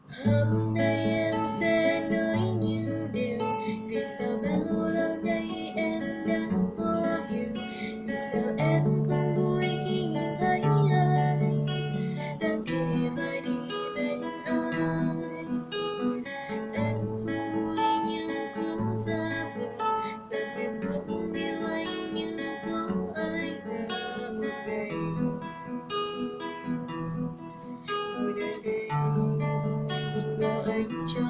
Hôm nay em sẽ nói những điều vì sao bao lâu nay em đã khó hiểu, vì sao em không vui khi nhìn thấy ai đang kề vai đi bên ai. Em không vui nhưng cũng xa vời rằng em vẫn yêu anh, nhưng có ai ngờ một ngày ngồi nơi đây nhìn vào anh cho